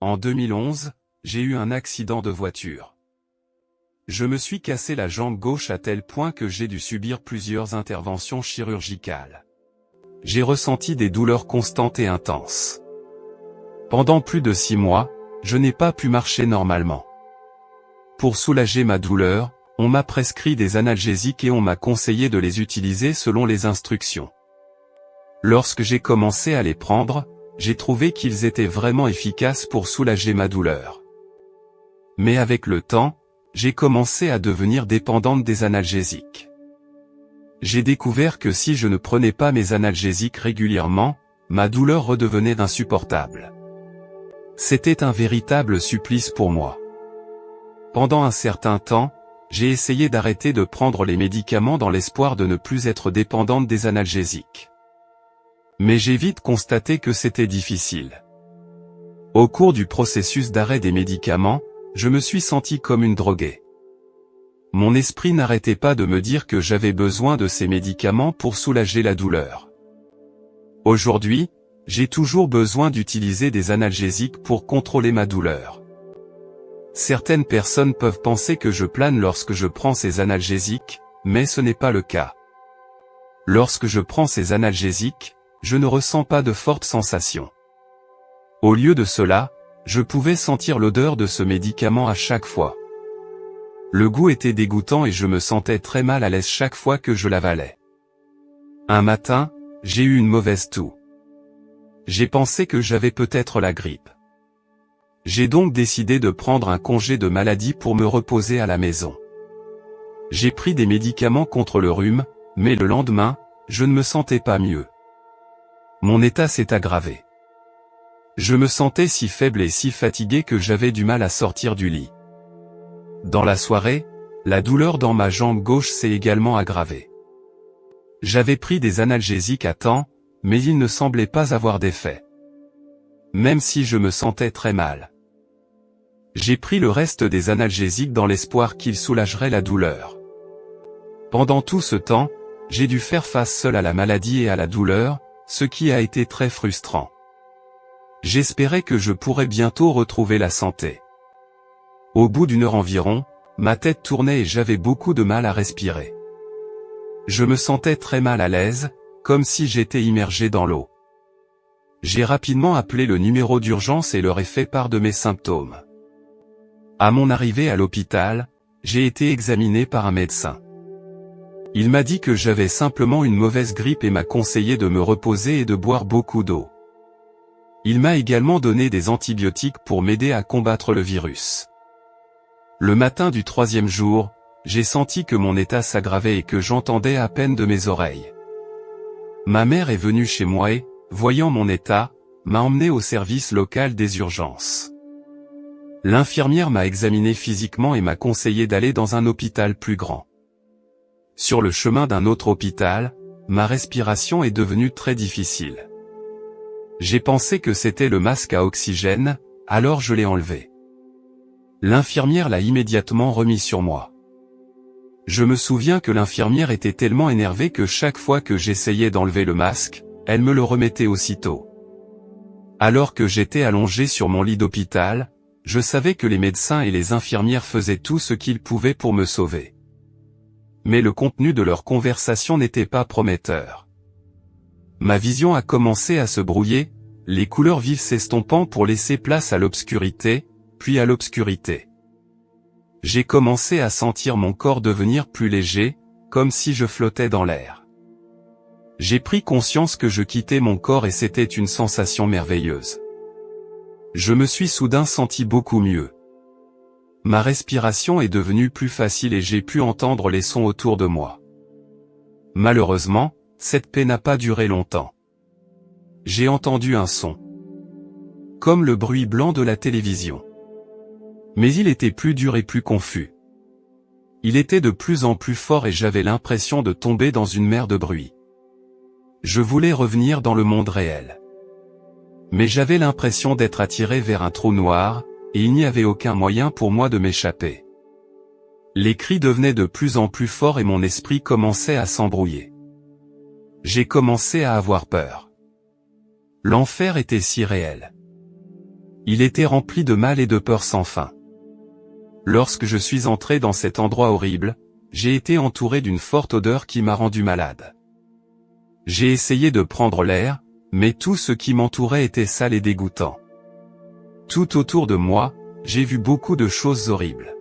En 2011, j'ai eu un accident de voiture. Je me suis cassé la jambe gauche à tel point que j'ai dû subir plusieurs interventions chirurgicales. J'ai ressenti des douleurs constantes et intenses. Pendant plus de 6 mois, je n'ai pas pu marcher normalement. Pour soulager ma douleur, on m'a prescrit des analgésiques et on m'a conseillé de les utiliser selon les instructions. Lorsque j'ai commencé à les prendre, j'ai trouvé qu'ils étaient vraiment efficaces pour soulager ma douleur. Mais avec le temps, j'ai commencé à devenir dépendante des analgésiques. J'ai découvert que si je ne prenais pas mes analgésiques régulièrement, ma douleur redevenait insupportable. C'était un véritable supplice pour moi. Pendant un certain temps, j'ai essayé d'arrêter de prendre les médicaments dans l'espoir de ne plus être dépendante des analgésiques. Mais j'ai vite constaté que c'était difficile. Au cours du processus d'arrêt des médicaments, je me suis senti comme une droguée. Mon esprit n'arrêtait pas de me dire que j'avais besoin de ces médicaments pour soulager la douleur. Aujourd'hui, j'ai toujours besoin d'utiliser des analgésiques pour contrôler ma douleur. Certaines personnes peuvent penser que je plane lorsque je prends ces analgésiques, mais ce n'est pas le cas. Lorsque je prends ces analgésiques, je ne ressens pas de fortes sensations. Au lieu de cela, je pouvais sentir l'odeur de ce médicament à chaque fois. Le goût était dégoûtant et je me sentais très mal à l'aise chaque fois que je l'avalais. Un matin, j'ai eu une mauvaise toux. J'ai pensé que j'avais peut-être la grippe. J'ai donc décidé de prendre un congé de maladie pour me reposer à la maison. J'ai pris des médicaments contre le rhume, mais le lendemain, je ne me sentais pas mieux. Mon état s'est aggravé. Je me sentais si faible et si fatigué que j'avais du mal à sortir du lit. Dans la soirée, la douleur dans ma jambe gauche s'est également aggravée. J'avais pris des analgésiques à temps, mais ils ne semblaient pas avoir d'effet. Même si je me sentais très mal. J'ai pris le reste des analgésiques dans l'espoir qu'ils soulageraient la douleur. Pendant tout ce temps, j'ai dû faire face seul à la maladie et à la douleur, ce qui a été très frustrant. J'espérais que je pourrais bientôt retrouver la santé. Au bout d'1 heure environ, ma tête tournait et j'avais beaucoup de mal à respirer. Je me sentais très mal à l'aise, comme si j'étais immergé dans l'eau. J'ai rapidement appelé le numéro d'urgence et leur ai fait part de mes symptômes. À mon arrivée à l'hôpital, j'ai été examiné par un médecin. Il m'a dit que j'avais simplement une mauvaise grippe et m'a conseillé de me reposer et de boire beaucoup d'eau. Il m'a également donné des antibiotiques pour m'aider à combattre le virus. Le matin du 3e jour, j'ai senti que mon état s'aggravait et que j'entendais à peine de mes oreilles. Ma mère est venue chez moi et, voyant mon état, m'a emmené au service local des urgences. L'infirmière m'a examiné physiquement et m'a conseillé d'aller dans un hôpital plus grand. Sur le chemin d'un autre hôpital, ma respiration est devenue très difficile. J'ai pensé que c'était le masque à oxygène, alors je l'ai enlevé. L'infirmière l'a immédiatement remis sur moi. Je me souviens que l'infirmière était tellement énervée que chaque fois que j'essayais d'enlever le masque, elle me le remettait aussitôt. Alors que j'étais allongé sur mon lit d'hôpital, je savais que les médecins et les infirmières faisaient tout ce qu'ils pouvaient pour me sauver. Mais le contenu de leur conversation n'était pas prometteur. Ma vision a commencé à se brouiller, les couleurs vives s'estompant pour laisser place à l'obscurité, puis à l'obscurité. J'ai commencé à sentir mon corps devenir plus léger, comme si je flottais dans l'air. J'ai pris conscience que je quittais mon corps et c'était une sensation merveilleuse. Je me suis soudain senti beaucoup mieux. Ma respiration est devenue plus facile et j'ai pu entendre les sons autour de moi. Malheureusement, cette paix n'a pas duré longtemps. J'ai entendu un son. Comme le bruit blanc de la télévision. Mais il était plus dur et plus confus. Il était de plus en plus fort et j'avais l'impression de tomber dans une mer de bruit. Je voulais revenir dans le monde réel. Mais j'avais l'impression d'être attiré vers un trou noir, et il n'y avait aucun moyen pour moi de m'échapper. Les cris devenaient de plus en plus forts et mon esprit commençait à s'embrouiller. J'ai commencé à avoir peur. L'enfer était si réel. Il était rempli de mal et de peur sans fin. Lorsque je suis entré dans cet endroit horrible, j'ai été entouré d'une forte odeur qui m'a rendu malade. J'ai essayé de prendre l'air, mais tout ce qui m'entourait était sale et dégoûtant. Tout autour de moi, j'ai vu beaucoup de choses horribles.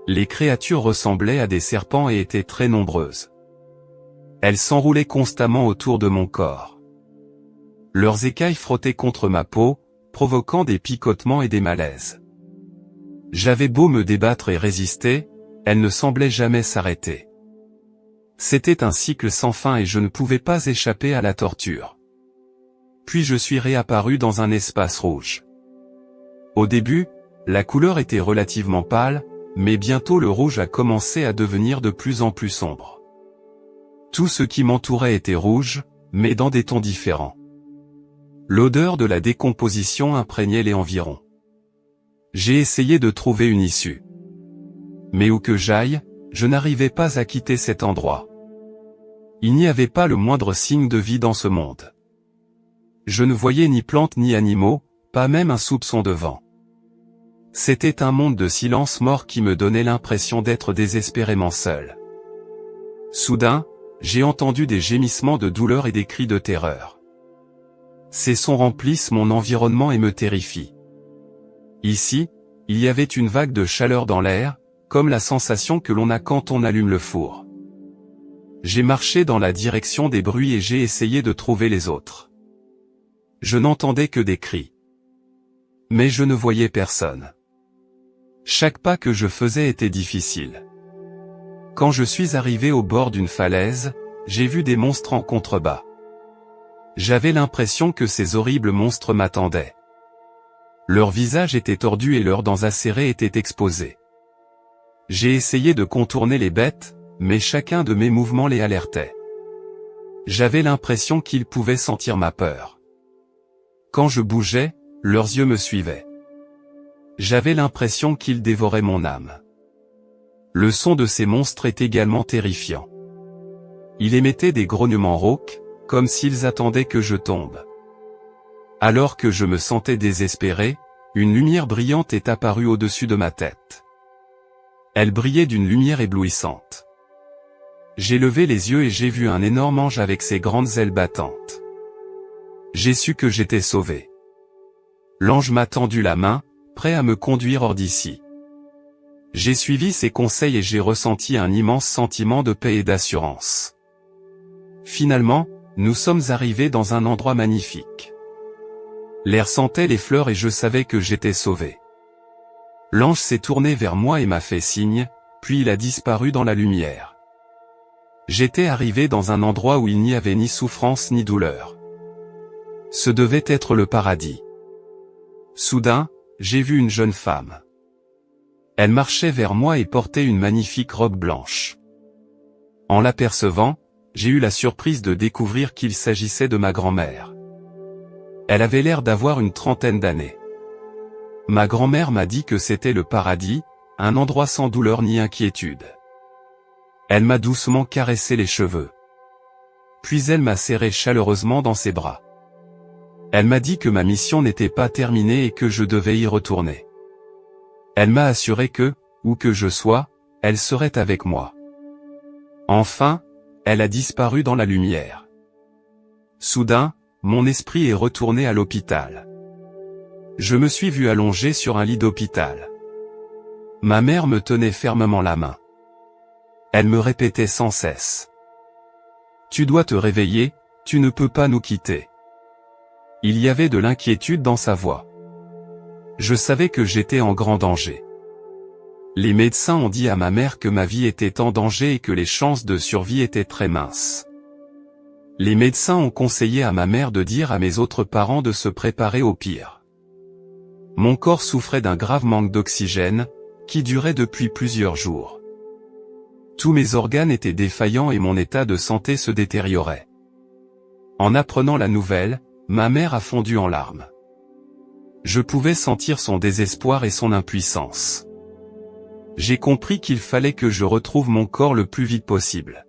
Les créatures ressemblaient à des serpents et étaient très nombreuses. Elles s'enroulaient constamment autour de mon corps. Leurs écailles frottaient contre ma peau, provoquant des picotements et des malaises. J'avais beau me débattre et résister, elles ne semblaient jamais s'arrêter. C'était un cycle sans fin et je ne pouvais pas échapper à la torture. Puis je suis réapparu dans un espace rouge. Au début, la couleur était relativement pâle, mais bientôt le rouge a commencé à devenir de plus en plus sombre. Tout ce qui m'entourait était rouge, mais dans des tons différents. L'odeur de la décomposition imprégnait les environs. J'ai essayé de trouver une issue. Mais où que j'aille, je n'arrivais pas à quitter cet endroit. Il n'y avait pas le moindre signe de vie dans ce monde. Je ne voyais ni plantes ni animaux, pas même un soupçon de vent. C'était un monde de silence mort qui me donnait l'impression d'être désespérément seul. Soudain, j'ai entendu des gémissements de douleur et des cris de terreur. Ces sons remplissent mon environnement et me terrifient. Ici, il y avait une vague de chaleur dans l'air, comme la sensation que l'on a quand on allume le four. J'ai marché dans la direction des bruits et j'ai essayé de trouver les autres. Je n'entendais que des cris. Mais je ne voyais personne. Chaque pas que je faisais était difficile. Quand je suis arrivé au bord d'une falaise, j'ai vu des monstres en contrebas. J'avais l'impression que ces horribles monstres m'attendaient. Leurs visages étaient tordus et leurs dents acérées étaient exposées. J'ai essayé de contourner les bêtes, mais chacun de mes mouvements les alertait. J'avais l'impression qu'ils pouvaient sentir ma peur. Quand je bougeais, leurs yeux me suivaient. J'avais l'impression qu'ils dévoraient mon âme. Le son de ces monstres est également terrifiant. Il émettait des grognements rauques, comme s'ils attendaient que je tombe. Alors que je me sentais désespéré, une lumière brillante est apparue au-dessus de ma tête. Elle brillait d'une lumière éblouissante. J'ai levé les yeux et j'ai vu un énorme ange avec ses grandes ailes battantes. J'ai su que j'étais sauvé. L'ange m'a tendu la main, prêt à me conduire hors d'ici. J'ai suivi ses conseils et j'ai ressenti un immense sentiment de paix et d'assurance. Finalement, nous sommes arrivés dans un endroit magnifique. L'air sentait les fleurs et je savais que j'étais sauvé. L'ange s'est tourné vers moi et m'a fait signe, puis il a disparu dans la lumière. J'étais arrivé dans un endroit où il n'y avait ni souffrance ni douleur. Ce devait être le paradis. Soudain, j'ai vu une jeune femme. Elle marchait vers moi et portait une magnifique robe blanche. En l'apercevant, j'ai eu la surprise de découvrir qu'il s'agissait de ma grand-mère. Elle avait l'air d'avoir une trentaine d'années. Ma grand-mère m'a dit que c'était le paradis, un endroit sans douleur ni inquiétude. Elle m'a doucement caressé les cheveux. Puis elle m'a serré chaleureusement dans ses bras. Elle m'a dit que ma mission n'était pas terminée et que je devais y retourner. Elle m'a assuré que, où que je sois, elle serait avec moi. Enfin, elle a disparu dans la lumière. Soudain, mon esprit est retourné à l'hôpital. Je me suis vu allongé sur un lit d'hôpital. Ma mère me tenait fermement la main. Elle me répétait sans cesse. « Tu dois te réveiller, tu ne peux pas nous quitter. » Il y avait de l'inquiétude dans sa voix. Je savais que j'étais en grand danger. Les médecins ont dit à ma mère que ma vie était en danger et que les chances de survie étaient très minces. Les médecins ont conseillé à ma mère de dire à mes autres parents de se préparer au pire. Mon corps souffrait d'un grave manque d'oxygène, qui durait depuis plusieurs jours. Tous mes organes étaient défaillants et mon état de santé se détériorait. En apprenant la nouvelle, ma mère a fondu en larmes. Je pouvais sentir son désespoir et son impuissance. J'ai compris qu'il fallait que je retrouve mon corps le plus vite possible.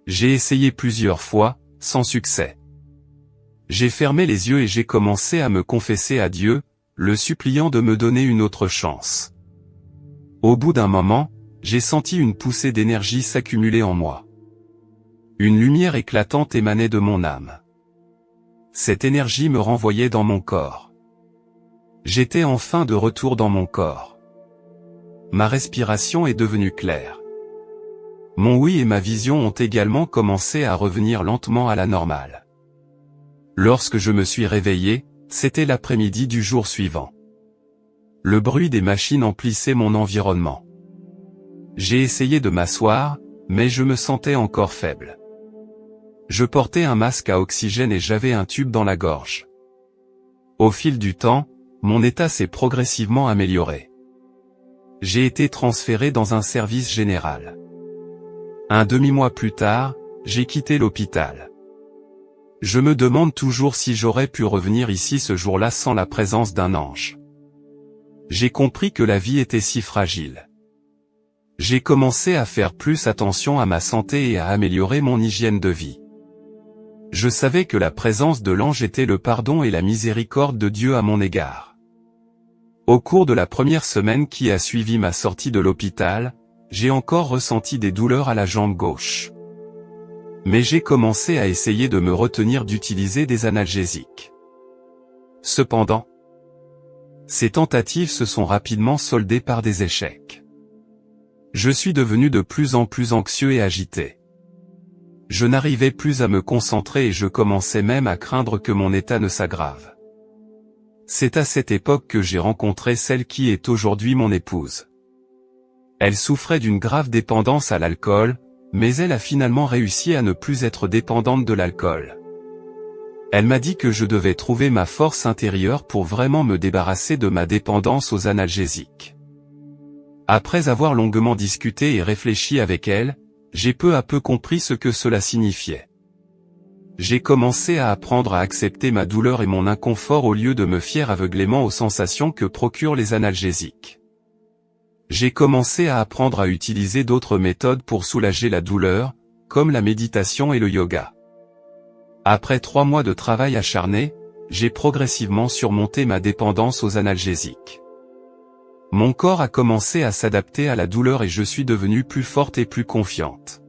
J'ai essayé plusieurs fois, sans succès. J'ai fermé les yeux et j'ai commencé à me confesser à Dieu, le suppliant de me donner une autre chance. Au bout d'un moment, j'ai senti une poussée d'énergie s'accumuler en moi. Une lumière éclatante émanait de mon âme. Cette énergie me renvoyait dans mon corps. J'étais enfin de retour dans mon corps. Ma respiration est devenue claire. Mon ouïe et ma vision ont également commencé à revenir lentement à la normale. Lorsque je me suis réveillé, c'était l'après-midi du jour suivant. Le bruit des machines emplissait mon environnement. J'ai essayé de m'asseoir, mais je me sentais encore faible. Je portais un masque à oxygène et j'avais un tube dans la gorge. Au fil du temps, mon état s'est progressivement amélioré. J'ai été transféré dans un service général. Un demi-mois plus tard, j'ai quitté l'hôpital. Je me demande toujours si j'aurais pu revenir ici ce jour-là sans la présence d'un ange. J'ai compris que la vie était si fragile. J'ai commencé à faire plus attention à ma santé et à améliorer mon hygiène de vie. Je savais que la présence de l'ange était le pardon et la miséricorde de Dieu à mon égard. Au cours de la première semaine qui a suivi ma sortie de l'hôpital, j'ai encore ressenti des douleurs à la jambe gauche. Mais j'ai commencé à essayer de me retenir d'utiliser des analgésiques. Cependant, ces tentatives se sont rapidement soldées par des échecs. Je suis devenu de plus en plus anxieux et agité. Je n'arrivais plus à me concentrer et je commençais même à craindre que mon état ne s'aggrave. C'est à cette époque que j'ai rencontré celle qui est aujourd'hui mon épouse. Elle souffrait d'une grave dépendance à l'alcool, mais elle a finalement réussi à ne plus être dépendante de l'alcool. Elle m'a dit que je devais trouver ma force intérieure pour vraiment me débarrasser de ma dépendance aux analgésiques. Après avoir longuement discuté et réfléchi avec elle, j'ai peu à peu compris ce que cela signifiait. J'ai commencé à apprendre à accepter ma douleur et mon inconfort au lieu de me fier aveuglément aux sensations que procurent les analgésiques. J'ai commencé à apprendre à utiliser d'autres méthodes pour soulager la douleur, comme la méditation et le yoga. Après 3 mois de travail acharné, j'ai progressivement surmonté ma dépendance aux analgésiques. Mon corps a commencé à s'adapter à la douleur et je suis devenue plus forte et plus confiante.